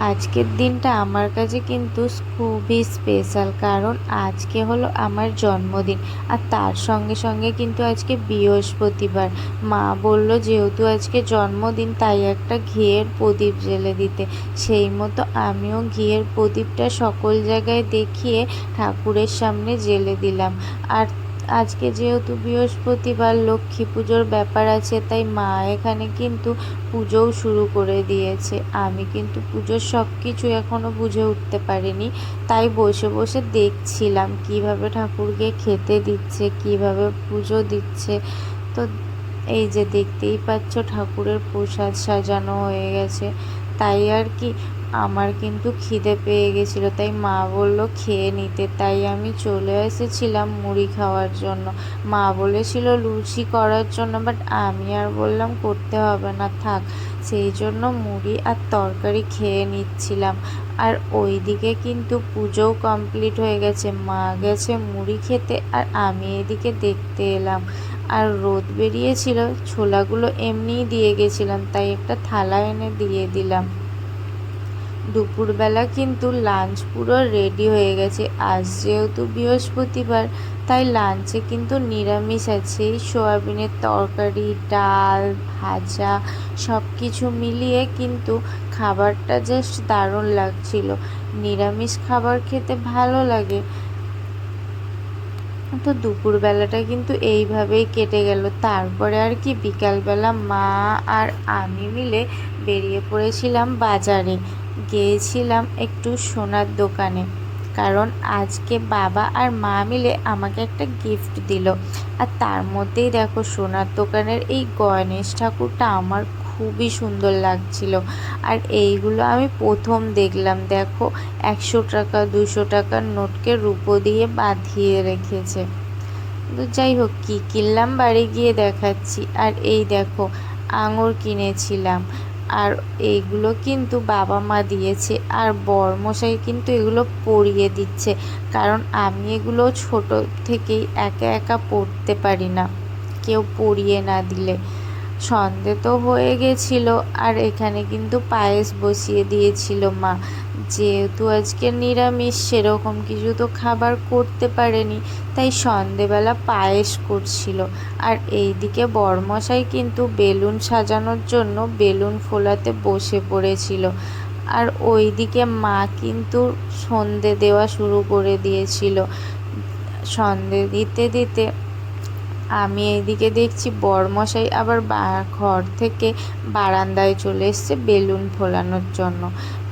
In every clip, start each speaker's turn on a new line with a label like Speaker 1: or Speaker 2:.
Speaker 1: আজকের দিনটা আমার কাছে কিন্তু খুবই স্পেশাল, কারণ আজকে হলো আমার জন্মদিন। আর তার সঙ্গে সঙ্গে কিন্তু আজকে বৃহস্পতিবার। মা বলল যেহেতু আজকে জন্মদিন তাই একটা ঘিয়ের প্রদীপ জ্বেলে দিতে। সেই মতো আমিও ঘিয়ের প্রদীপটা সকল জায়গায় দেখিয়ে ঠাকুরের সামনে জ্বেলে দিলাম। আর আজকে যেহেতু বৃহস্পতিবার, লক্ষ্মী পুজোর ব্যাপার আছে, তাই মা এখানে কিন্তু পুজোও শুরু করে দিয়েছে। আমি কিন্তু পুজোর সব কিছু এখনও বুঝে উঠতে পারিনি, তাই বসে বসে দেখছিলাম কিভাবে ঠাকুরকে খেতে দিচ্ছে, কিভাবে পুজো দিচ্ছে। তো এই যে দেখতেই পাচ্ছ ঠাকুরের প্রসাদ সাজানো হয়ে গেছে। তাই আর কি, আমার কিন্তু খিদে পেয়ে গেছিলো, তাই মা বলল খেয়ে নিতে, তাই আমি চলে এসেছিলাম মুড়ি খাওয়ার জন্য। মা বলেছিল লুচি করার জন্য, বাট আমি আর বললাম করতে হবে না, থাক। সেই জন্য মুড়ি আর তরকারি খেয়ে নিচ্ছিলাম। আর ওইদিকে কিন্তু পুজোও কমপ্লিট হয়ে গেছে, মা গেছে মুড়ি খেতে আর আমি এদিকে দেখতে এলাম। আর রোদ বেরিয়েছিল, ছোলাগুলো এমনিই দিয়ে গেছিলাম, তাই একটা থালা এনে দিয়ে দিলাম। দুপুরবেলা কিন্তু লাঞ্চ পুরো রেডি হয়ে গেছে। আজ যেহেতু বৃহস্পতিবার, তাই লাঞ্চে কিন্তু নিরামিষ আছে। এই সয়াবিনের তরকারি, ডাল, ভাজা সব কিছু মিলিয়ে কিন্তু খাবারটা জাস্ট দারুণ লাগছিল। নিরামিষ খাবার খেতে ভালো লাগে। তো দুপুরবেলাটা কিন্তু এইভাবেই কেটে গেল। তারপরে আর কি, বিকালবেলা মা আর আমি মিলে বেরিয়ে পড়েছিলাম বাজারে। গিয়েছিলাম একটু সোনার দোকানে, কারণ আজকে বাবা আর মা মিলে আমাকে একটা গিফট দিল। আর তার মধ্যেই দেখো, সোনার দোকানের এই গণেশ ঠাকুরটা আমার খুবই সুন্দর লাগছিল। আর এইগুলো আমি প্রথম দেখলাম। দেখো, 100 টাকা 200 টাকার নোটকে রূপো দিয়ে বাঁধিয়ে রেখেছে। তো যাই হোক, কী কিনলাম বাড়ি গিয়ে দেখাচ্ছি। আর এই দেখো, আঙুর কিনেছিলাম। আর এইগুলো কিন্তু বাবা মা দিয়েছে, আর বরমশাই কিন্তু এগুলো পরিয়ে দিচ্ছে, কারণ আমি এগুলো ছোট থেকেই একা একা পরতে পারি না, কেউ পরিয়ে না দিলে। সন্ধে তো হয়ে গেছিল, আর এখানে কিন্তু পায়েস বসিয়ে দিয়েছিল মা। যেহেতু আজকে নিরামিষ, সেরকম কিছু তো খাবার করতে পারেনি, তাই সন্ধেবেলা পায়েস করছিল। আর এইদিকে বরমশাই কিন্তু বেলুন সাজানোর জন্য বেলুন ফোলাতে বসে পড়েছিল। আর ওইদিকে মা কিন্তু সন্ধে দেওয়া শুরু করে দিয়েছিল। সন্ধে দিতে দিতে আমি এইদিকে দেখছি বরমশাই আবার ঘর থেকে বারান্দায় চলে এসছে বেলুন ফোলানোর জন্য।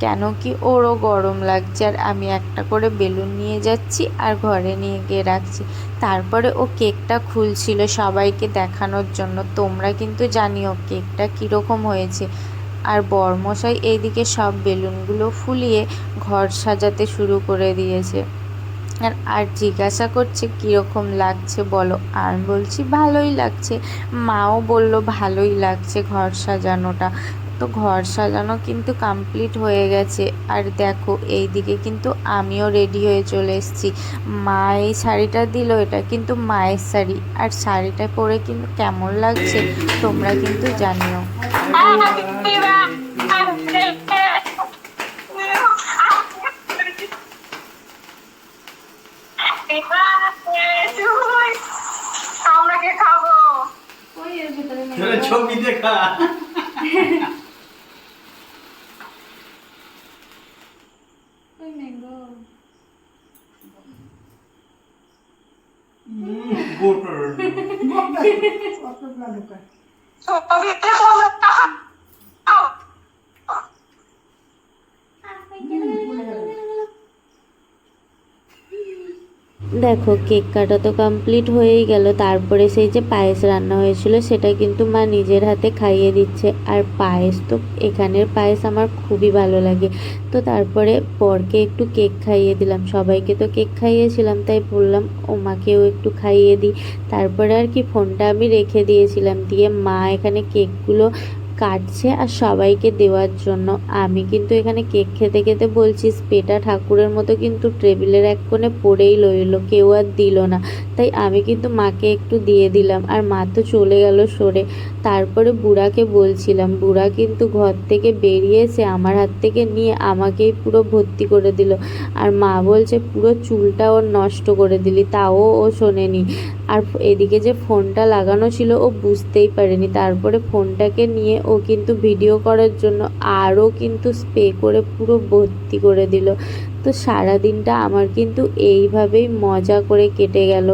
Speaker 1: কেন কি, ওরও গরম লাগছে, আর আমি একটা করে বেলুন নিয়ে যাচ্ছি আর ঘরে নিয়ে গিয়ে রাখছি। তারপরে ও কেকটা খুলছিল সবাইকে দেখানোর জন্য। তোমরা কিন্তু জানিও কেকটা কীরকম হয়েছে। আর বরমশাই এইদিকে সব বেলুনগুলো ফুলিয়ে ঘর সাজাতে শুরু করে দিয়েছে। আর জিজ্ঞাসা করছে কীরকম লাগছে বলো। আমি বলছি ভালোই লাগছে। মাও বলল ভালোই লাগছে ঘর সাজানোটা। তো ঘর সাজানো কিন্তু কমপ্লিট হয়ে গেছে। আর দেখো, এই দিকে কিন্তু আমিও রেডি হয়ে চলে এসেছি। মা এই শাড়িটা দিল, এটা কিন্তু মায়ের শাড়ি। আর শাড়িটা পরে কিন্তু কেমন লাগছে তোমরা কিন্তু জানিও।
Speaker 2: আমরা কে খাবো? ছবি দেখা
Speaker 1: দেখো, কেক কাটা তো কমপ্লিট হয়েই গেল। তারপরে সেই যে পায়েস রান্না হয়েছিল সেটা কিন্তু মা নিজের হাতে খাইয়ে দিচ্ছে। আর পায়েস তো, এখানের পায়েস আমার খুবই ভালো লাগে। তো তারপরে বরকে একটু কেক খাইয়ে দিলাম। সবাইকে তো কেক খাইয়েছিলাম, তাই বললাম ও মাকেও একটু খাইয়ে দিই। তারপরে আর কি, ফোনটা আমি রেখে দিয়েছিলাম, দিয়ে মা এখানে কেকগুলো কাটছে আর সবাইকে দেওয়ার জন্য। আমি কিন্তু এখানে কেক খেতে খেতে বলছি, পেটা ঠাকুরের মতো কিন্তু টেবিলের এক কোণে পড়েই রইলো, কেউ আর দিল না। তাই আমি কিন্তু মাকে একটু দিয়ে দিলাম, আর মা তো চলে গেল সরে। তারপরে বুড়াকে বলছিলাম, বুড়া কিন্তু ঘর থেকে বেরিয়ে এসে আমার হাত থেকে নিয়ে আমাকেই পুরো ভর্তি করে দিল। আর মা বলছে পুরো চুলটা ওর নষ্ট করে দিলি, তাও ও শোনেনি। আর এদিকে যে ফোনটা লাগানো ছিল ও বুঝতেই পারেনি। তারপরে ফোনটাকে নিয়ে ও কিন্তু ভিডিও করার জন্য আরও কিন্তু স্প্রে করে পুরো ভর্তি করে দিল। তো সারা দিনটা আমার কিন্তু এইভাবেই মজা করে কেটে গেল।